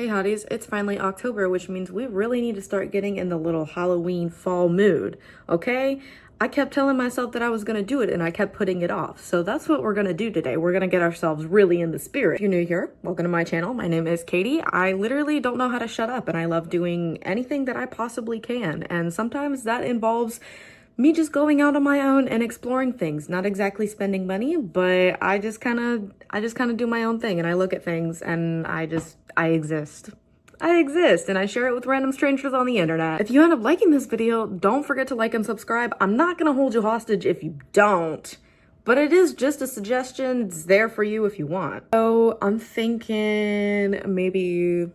Hey hotties, it's finally October, which means we really need to start getting in the little Halloween fall mood, okay? I kept telling myself that I was gonna do it and I kept putting it off. So that's what we're gonna do today. We're gonna get ourselves really in the spirit. If you're new here, welcome to my channel. My name is Katie. I literally don't know how to shut up and I love doing anything that I possibly can. And sometimes that involves me just going out on my own and exploring things, not exactly spending money, but I just kind of do my own thing and I look at things and I exist. I exist and I share it with random strangers on the internet. If you end up liking this video, don't forget to like and subscribe. I'm not gonna hold you hostage if you don't, but it is just a suggestion. It's there for you if you want. So I'm thinking maybe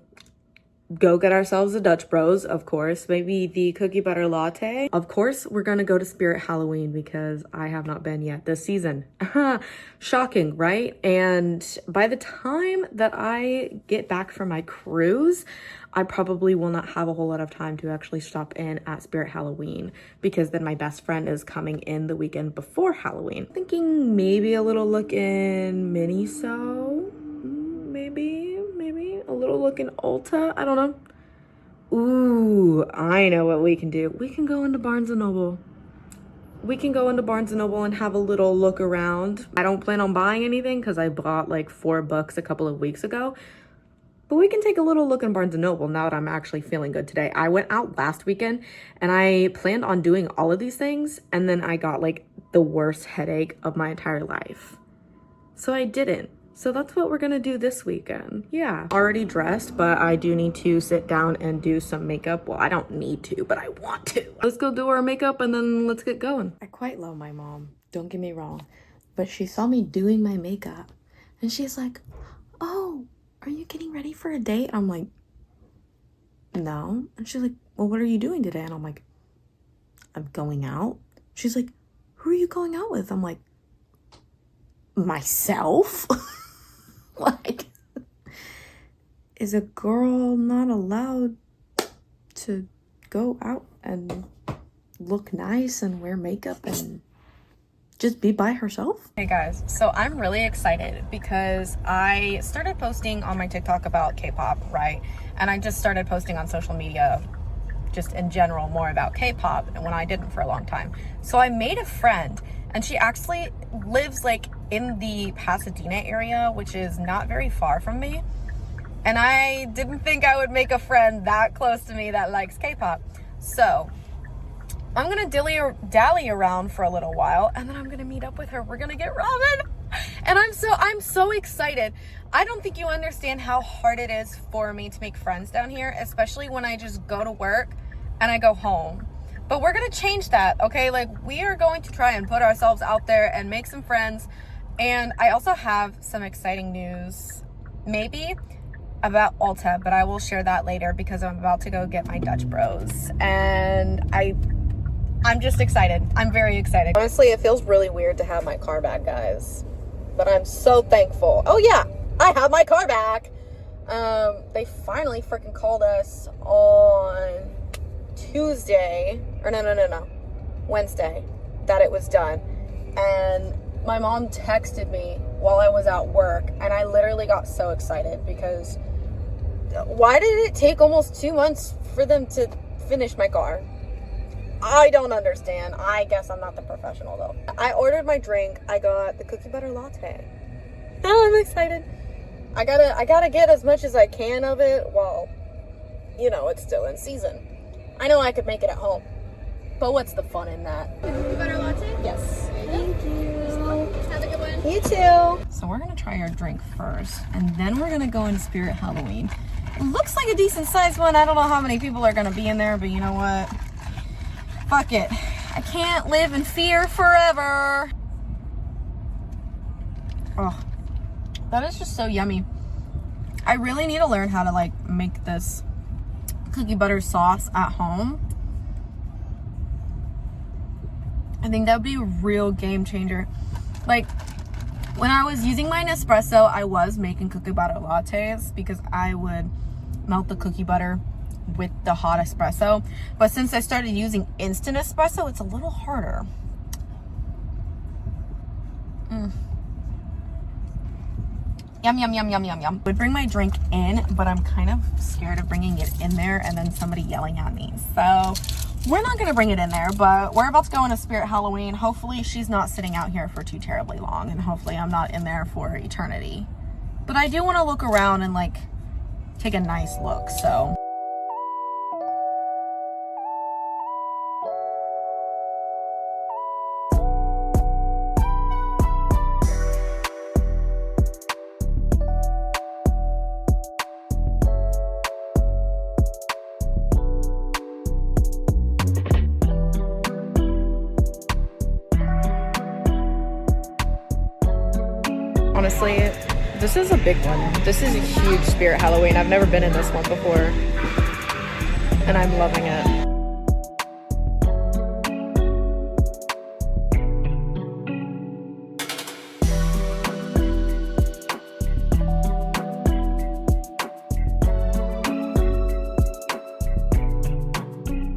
go get ourselves a Dutch Bros, of course, maybe the cookie butter latte. Of course, we're gonna go to Spirit Halloween because I have not been yet this season. Shocking, right? And by the time that I get back from my cruise, I probably will not have a whole lot of time to actually stop in at Spirit Halloween because then my best friend is coming in the weekend before Halloween. Thinking maybe a little look in Miniso, maybe a little look in Ulta. I don't know. Ooh, I know what we can do. We can go into Barnes & Noble. We can go into Barnes & Noble and have a little look around. I don't plan on buying anything because I bought like 4 books a couple of weeks ago. But we can take a little look in Barnes & Noble now that I'm actually feeling good today. I went out last weekend and I planned on doing all of these things and then I got like the worst headache of my entire life. So I didn't. So that's what we're gonna do this weekend. Yeah, already dressed, but I do need to sit down and do some makeup. Well, I don't need to, but I want to. Let's go do our makeup and then let's get going. I quite love my mom, don't get me wrong, but she saw me doing my makeup and she's like, oh, are you getting ready for a date? I'm like, no. And she's like, well, what are you doing today? And I'm like, I'm going out. She's like, who are you going out with? I'm like, myself. Like, is a girl not allowed to go out and look nice and wear makeup and just be by herself? Hey guys, so I'm really excited because I started posting on my TikTok about K-pop, right? And I just started posting on social media just in general more about K-pop, and when I didn't for a long time. So I made a friend and she actually lives like in the Pasadena area, which is not very far from me. And I didn't think I would make a friend that close to me that likes K-pop. So I'm gonna dally around for a little while and then I'm gonna meet up with her. We're gonna get ramen. And I'm so excited. I don't think you understand how hard it is for me to make friends down here, especially when I just go to work and I go home. But we're gonna change that, okay? Like, we are going to try and put ourselves out there and make some friends. And I also have some exciting news, maybe, about Ulta, but I will share that later because I'm about to go get my Dutch Bros. And I'm just excited. I'm very excited. Honestly, it feels really weird to have my car back, guys. But I'm so thankful. Oh yeah, I have my car back. They finally freaking called us on Tuesday, or no, Wednesday, that it was done. And my mom texted me while I was at work, and I literally got so excited because why did it take almost 2 months for them to finish my car? I don't understand. I guess I'm not the professional though. I ordered my drink. I got the cookie butter latte. Oh, I'm excited. I gotta get as much as I can of it while, you know, it's still in season. I know I could make it at home, but what's the fun in that? The cookie butter latte? Yes. Thank you. Have a good one. You too. So we're gonna try our drink first, and then we're gonna go into Spirit Halloween. It looks like a decent sized one. I don't know how many people are gonna be in there, but you know what? Fuck it. I can't live in fear forever. Oh, that is just so yummy. I really need to learn how to like make this cookie butter sauce at home. I think that would be a real game changer. Like, when I was using my Nespresso, I was making cookie butter lattes because I would melt the cookie butter with the hot espresso. But since I started using instant espresso, it's a little harder. Yum, yum, yum, yum, yum, yum. I would bring my drink in, but I'm kind of scared of bringing it in there and then somebody yelling at me. So we're not gonna bring it in there, but we're about to go on a Spirit Halloween. Hopefully she's not sitting out here for too terribly long, and hopefully I'm not in there for eternity. But I do want to look around and like take a nice look, so. Honestly, this is a big one. This is a huge Spirit Halloween. I've never been in this one before, and I'm loving it.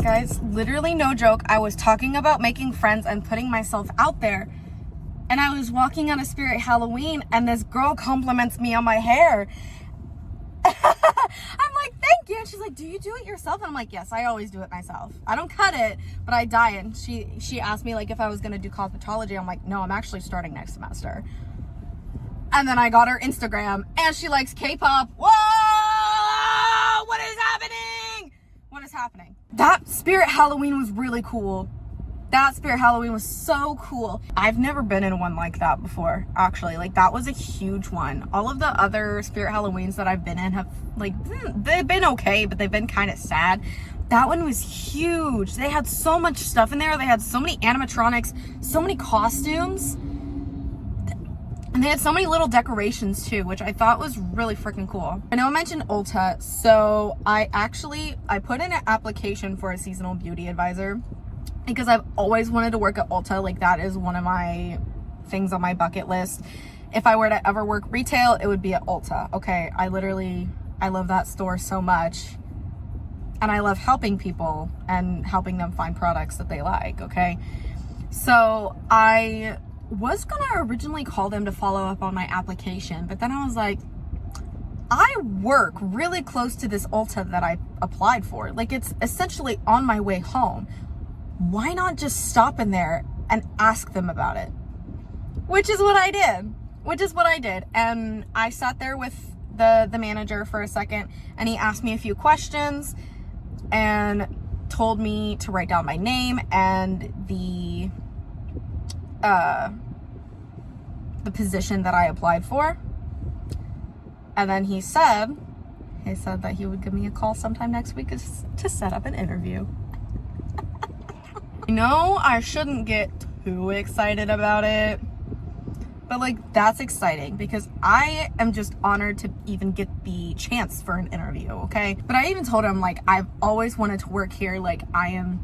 Guys, literally no joke, I was talking about making friends and putting myself out there, and I was walking on a Spirit Halloween and this girl compliments me on my hair. I'm like, thank you. And she's like, do you do it yourself? And I'm like, yes, I always do it myself. I don't cut it, but I dye it. And she asked me like if I was gonna do cosmetology. I'm like, no, I'm actually starting next semester. And then I got her Instagram and she likes K-pop. Whoa! What is happening? What is happening? That Spirit Halloween was really cool. That Spirit Halloween was so cool. I've never been in one like that before, actually. Like, that was a huge one. All of the other Spirit Halloweens that I've been in have, like, they've been okay, but they've been kind of sad. That one was huge. They had so much stuff in there. They had so many animatronics, so many costumes. And they had so many little decorations too, which I thought was really freaking cool. I know I mentioned Ulta, so I put in an application for a seasonal beauty advisor because I've always wanted to work at Ulta. Like, that is one of my things on my bucket list. If I were to ever work retail, it would be at Ulta. Okay, I love that store so much. And I love helping people and helping them find products that they like, okay? So I was gonna originally call them to follow up on my application, but then I was like, I work really close to this Ulta that I applied for. Like, it's essentially on my way home. Why not just stop in there and ask them about it? Which is what I did. And I sat there with the manager for a second, and he asked me a few questions and told me to write down my name and the position that I applied for. And then he said that he would give me a call sometime next week to set up an interview. I know I shouldn't get too excited about it, but like, that's exciting because I am just honored to even get the chance for an interview, okay? But I even told him, like, I've always wanted to work here. Like, I've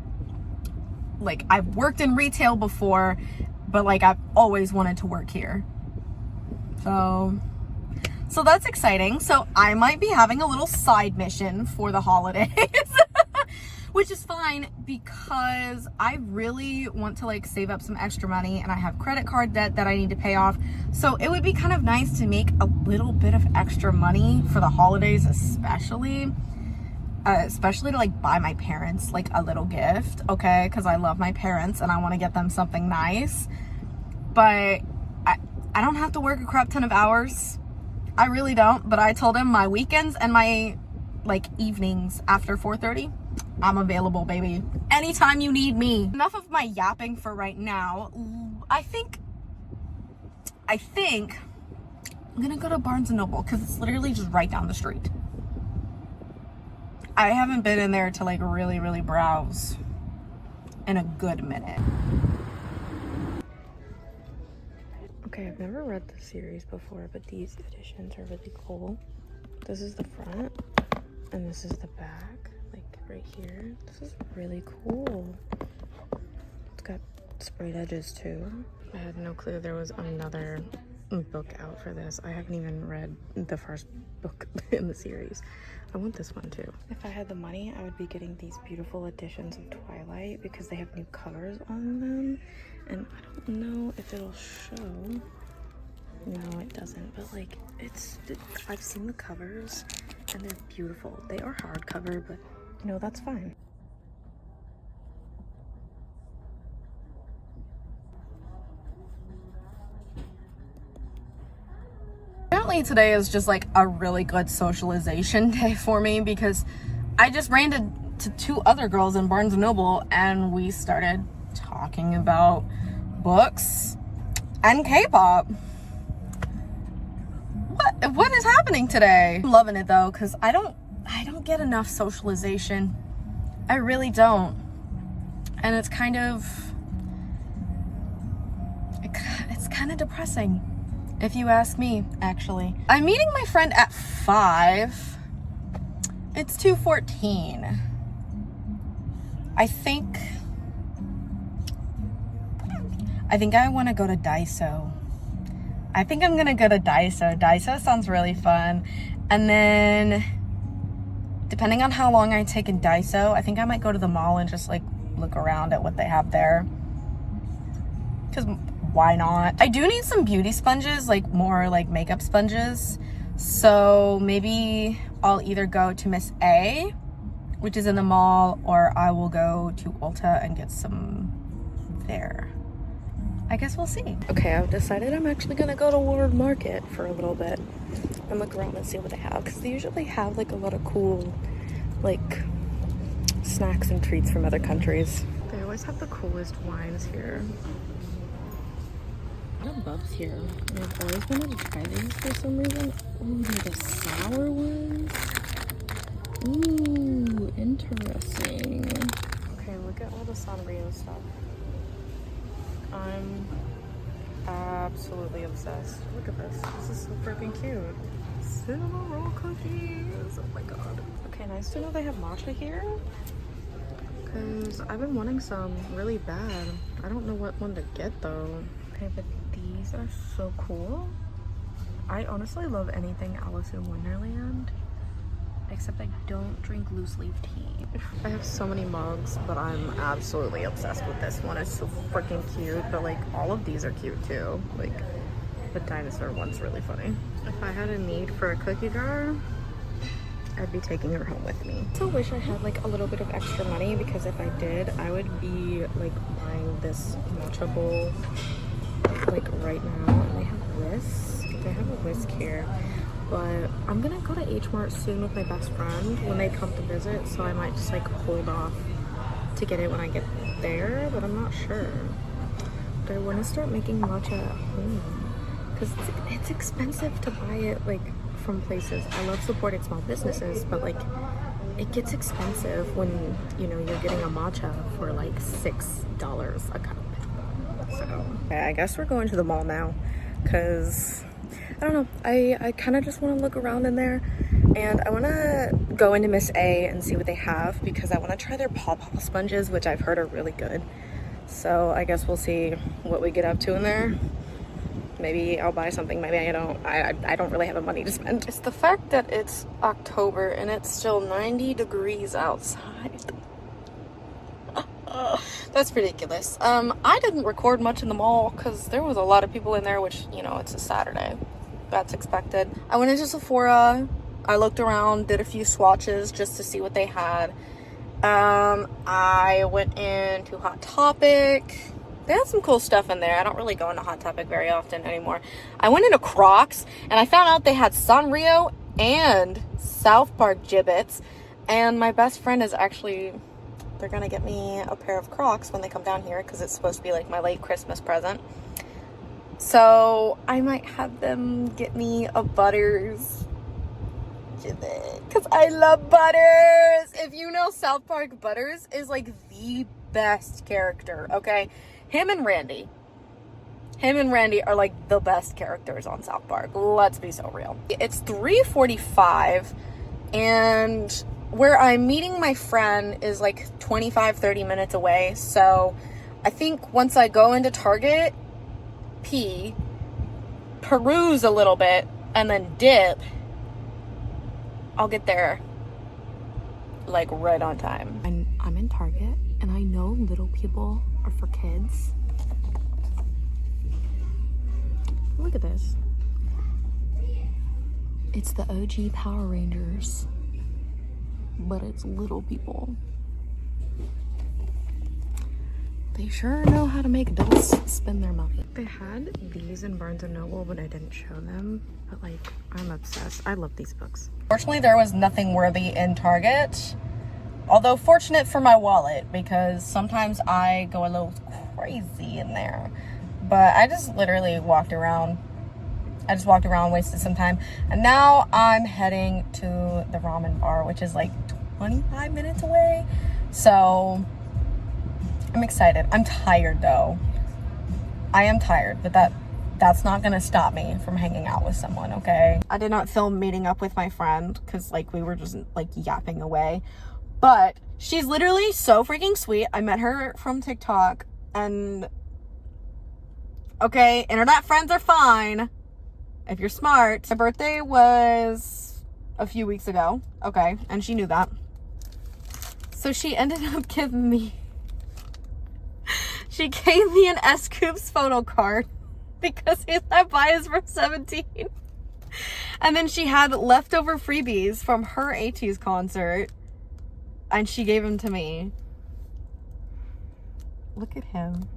worked in retail before, but like, I've always wanted to work here. So that's exciting. So I might be having a little side mission for the holidays. Which is fine because I really want to like save up some extra money, and I have credit card debt that I need to pay off. So it would be kind of nice to make a little bit of extra money for the holidays, especially to like buy my parents like a little gift, okay? Because I love my parents and I want to get them something nice. But I don't have to work a crap ton of hours. I really don't. But I told him my weekends and my like evenings after 4:30, I'm available, baby. Anytime you need me. Enough of my yapping for right now. I think I'm gonna go to Barnes & Noble because it's literally just right down the street. I haven't been in there to like really, really browse in a good minute. Okay, I've never read the series before, but these editions are really cool. This is the front and this is the back. Right here. This is really cool. It's got sprayed edges too. I had no clue there was another book out for this. I haven't even read the first book in the series. I want this one too. If I had the money, I would be getting these beautiful editions of Twilight because they have new covers on them, and I don't know if it'll show. No, it doesn't, but like I've seen the covers and they're beautiful. They are hardcover, but you know, that's fine. Apparently today is just like a really good socialization day for me because I just ran to two other girls in Barnes & Noble and we started talking about books and K-pop. What is happening today? I'm loving it though, because I don't get enough socialization. I really don't. And it's kind of depressing, if you ask me, actually. I'm meeting my friend at 5. It's 2:14. I think I want to go to Daiso. I think I'm gonna go to Daiso. Daiso sounds really fun. And then, depending on how long I take in Daiso, I think I might go to the mall and just like look around at what they have there. Because why not? I do need some beauty sponges, like more like makeup sponges. So maybe I'll either go to Miss A, which is in the mall, or I will go to Ulta and get some there. I guess we'll see. Okay, I've decided I'm actually gonna go to World Market for a little bit and look around and see what they have, because they usually have like a lot of cool like snacks and treats from other countries. They always have the coolest wines here. A lot of Bubs here, and I've always wanted to try these for some reason. Ooh, the sour ones. Ooh, interesting. Okay, look at all the Sanrio stuff. I'm absolutely obsessed. Look at this. This is so freaking cute. Cinnamon roll cookies. Oh my god. Okay, nice to know they have matcha here, because I've been wanting some really bad. I don't know what one to get though. Okay, but these are so cool. I honestly love anything Alice in Wonderland, except I don't drink loose leaf tea. I have so many mugs, but I'm absolutely obsessed with this one. It's so freaking cute, but like all of these are cute too. Like the dinosaur one's really funny. If I had a need for a cookie jar, I'd be taking her home with me. I still wish I had like a little bit of extra money, because if I did, I would be like buying this matcha bowl like right now. And they have whisk. They have a whisk here. But I'm gonna go to H Mart soon with my best friend when they come to visit, so I might just like hold off to get it when I get there, but I'm not sure. But I want to start making matcha at home, because it's expensive to buy it like from places. I love supporting small businesses, but like it gets expensive when, you know, you're getting a matcha for like $6 a cup. So okay, I guess we're going to the mall now, because I don't know, I kind of just want to look around in there, and I want to go into Miss A and see what they have, because I want to try their Paw Paw sponges, which I've heard are really good. So I guess we'll see what we get up to in there. Maybe I'll buy something, maybe I don't. I don't really have the money to spend. It's the fact that it's October and it's still 90 degrees outside. That's ridiculous. I didn't record much in the mall because there was a lot of people in there, which, you know, it's a Saturday. That's expected. I went into Sephora. I looked around, did a few swatches just to see what they had. I went into Hot Topic. They had some cool stuff in there. I don't really go into Hot Topic very often anymore. I went into Crocs, and I found out they had Sanrio and South Park gibbets. And my best friend is actually... they're gonna get me a pair of Crocs when they come down here, because it's supposed to be like my late Christmas present. So I might have them get me a Butters gibbet, because I love Butters. If you know South Park, Butters is like the best character, okay? Him and Randy are like the best characters on South Park. Let's be so real. It's 3:45, and where I'm meeting my friend is like 25-30 minutes away. So I think once I go into Target, peruse a little bit, and then dip, I'll get there like right on time. I'm in Target, and I know Little People are for kids. Look at this. It's the OG Power Rangers, but it's little people. They sure know how to make adults spend their money. They had these in Barnes & Noble, but I didn't show them. But like, I'm obsessed. I love these books. Fortunately, there was nothing worthy in Target. Although fortunate for my wallet, because sometimes I go a little crazy in there. But I just literally walked around. I just walked around, wasted some time. And now I'm heading to the ramen bar, which is like 25 minutes away. So I'm excited. I'm tired though. I am tired, but that's not gonna stop me from hanging out with someone, okay? I did not film meeting up with my friend because like we were just like yapping away. But she's literally so freaking sweet. I met her from TikTok and okay, internet friends are fine if you're smart. My birthday was a few weeks ago, okay, and she knew that. So she ended up giving me she gave me an S-Coops photo card because that buy is for 17. And then she had leftover freebies from her ATEEZ concert and she gave them to me. Look at him.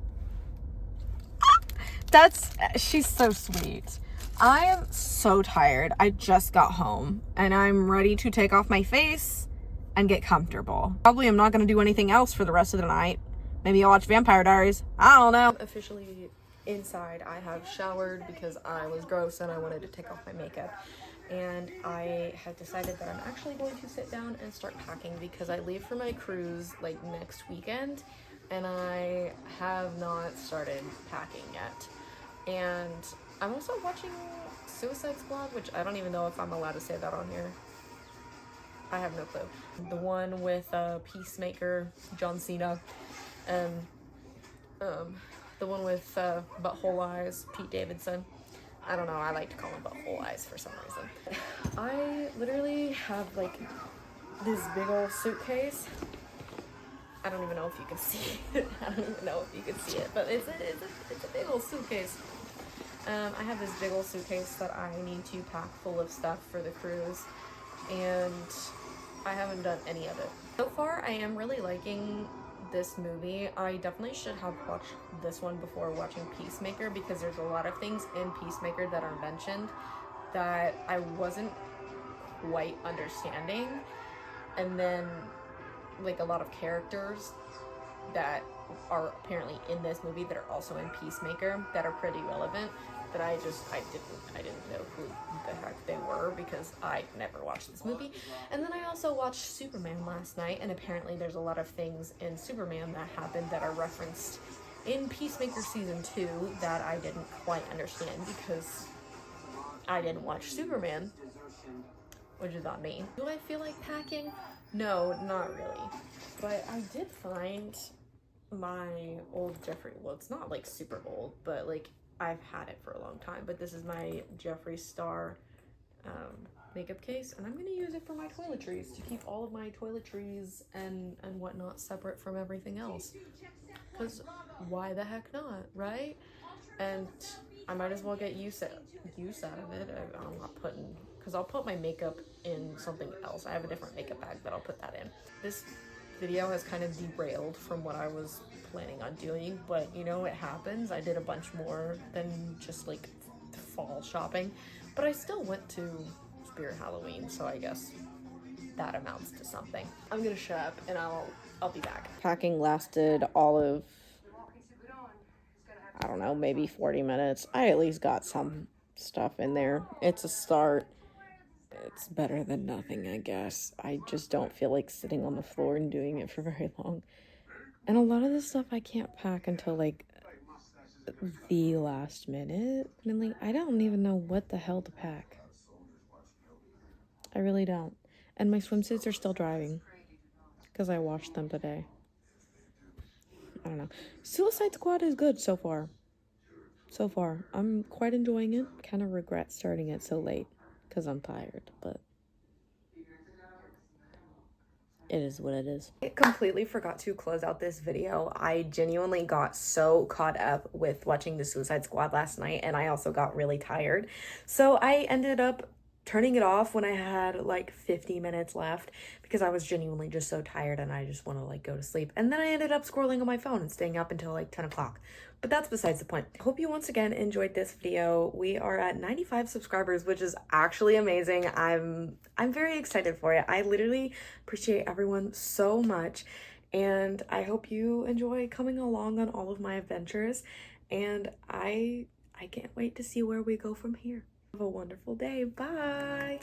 She's so sweet. I am so tired. I just got home and I'm ready to take off my face and get comfortable. Probably I'm not going to do anything else for the rest of the night. Maybe I'll watch Vampire Diaries. I don't know. Officially inside. I have showered because I was gross and I wanted to take off my makeup. And I have decided that I'm actually going to sit down and start packing because I leave for my cruise like next weekend and I have not started packing yet. And I'm also watching Suicide Squad, which I don't even know if I'm allowed to say that on here. I have no clue. The one with Peacemaker, John Cena, and the one with Butthole Eyes, Pete Davidson. I don't know, I like to call him Butthole Eyes for some reason. I literally have like this big old suitcase. I don't even know if you can see it. I don't even know if you can see it, but it's a big old suitcase. I have this big old suitcase that I need to pack full of stuff for the cruise, and I haven't done any of it. So far, I am really liking this movie. I definitely should have watched this one before watching Peacemaker because there's a lot of things in Peacemaker that are mentioned that I wasn't quite understanding, and then like a lot of characters that are apparently in this movie that are also in Peacemaker that are pretty relevant that I didn't know who the heck they were because I never watched this movie. And then I also watched Superman last night, and apparently there's a lot of things in Superman that happened that are referenced in Peacemaker season 2 that I didn't quite understand because I didn't watch Superman, which is on me. Do I feel like packing? No, not really. But I did find my old Jeffree, well, it's not like super old, but like I've had it for a long time, but this is my Jeffree Star makeup case, and I'm going to use it for my toiletries to keep all of my toiletries and whatnot separate from everything else, because why the heck not, right? And I might as well get use out of it. I'm not putting, because I'll put my makeup in something else. I have a different makeup bag that I'll put that in. This video has kind of derailed from what I was planning on doing, but you know, it happens. I did a bunch more than just like fall shopping, but I still went to Spirit Halloween, so I guess that amounts to something. I'm gonna shut up and I'll be back. Packing lasted all of, I don't know, maybe 40 minutes. I at least got some stuff in there. It's a start. It's better than nothing, I guess. I just don't feel like sitting on the floor and doing it for very long. And a lot of this stuff I can't pack until like the last minute. And like, I don't even know what the hell to pack. I really don't. And my swimsuits are still drying because I washed them today. I don't know. Suicide Squad is good so far. So far. I'm quite enjoying it. Kind of regret starting it so late because I'm tired, but it is what it is. I completely forgot to close out this video. I genuinely got so caught up with watching the Suicide Squad last night, and I also got really tired. So I ended up turning it off when I had like 50 minutes left because I was genuinely just so tired and I just want to like go to sleep. And then I ended up scrolling on my phone and staying up until like 10 o'clock. But that's besides the point. I hope you once again enjoyed this video. We are at 95 subscribers, which is actually amazing. I'm very excited for it. I literally appreciate everyone so much. And I hope you enjoy coming along on all of my adventures. And I can't wait to see where we go from here. Have a wonderful day. Bye.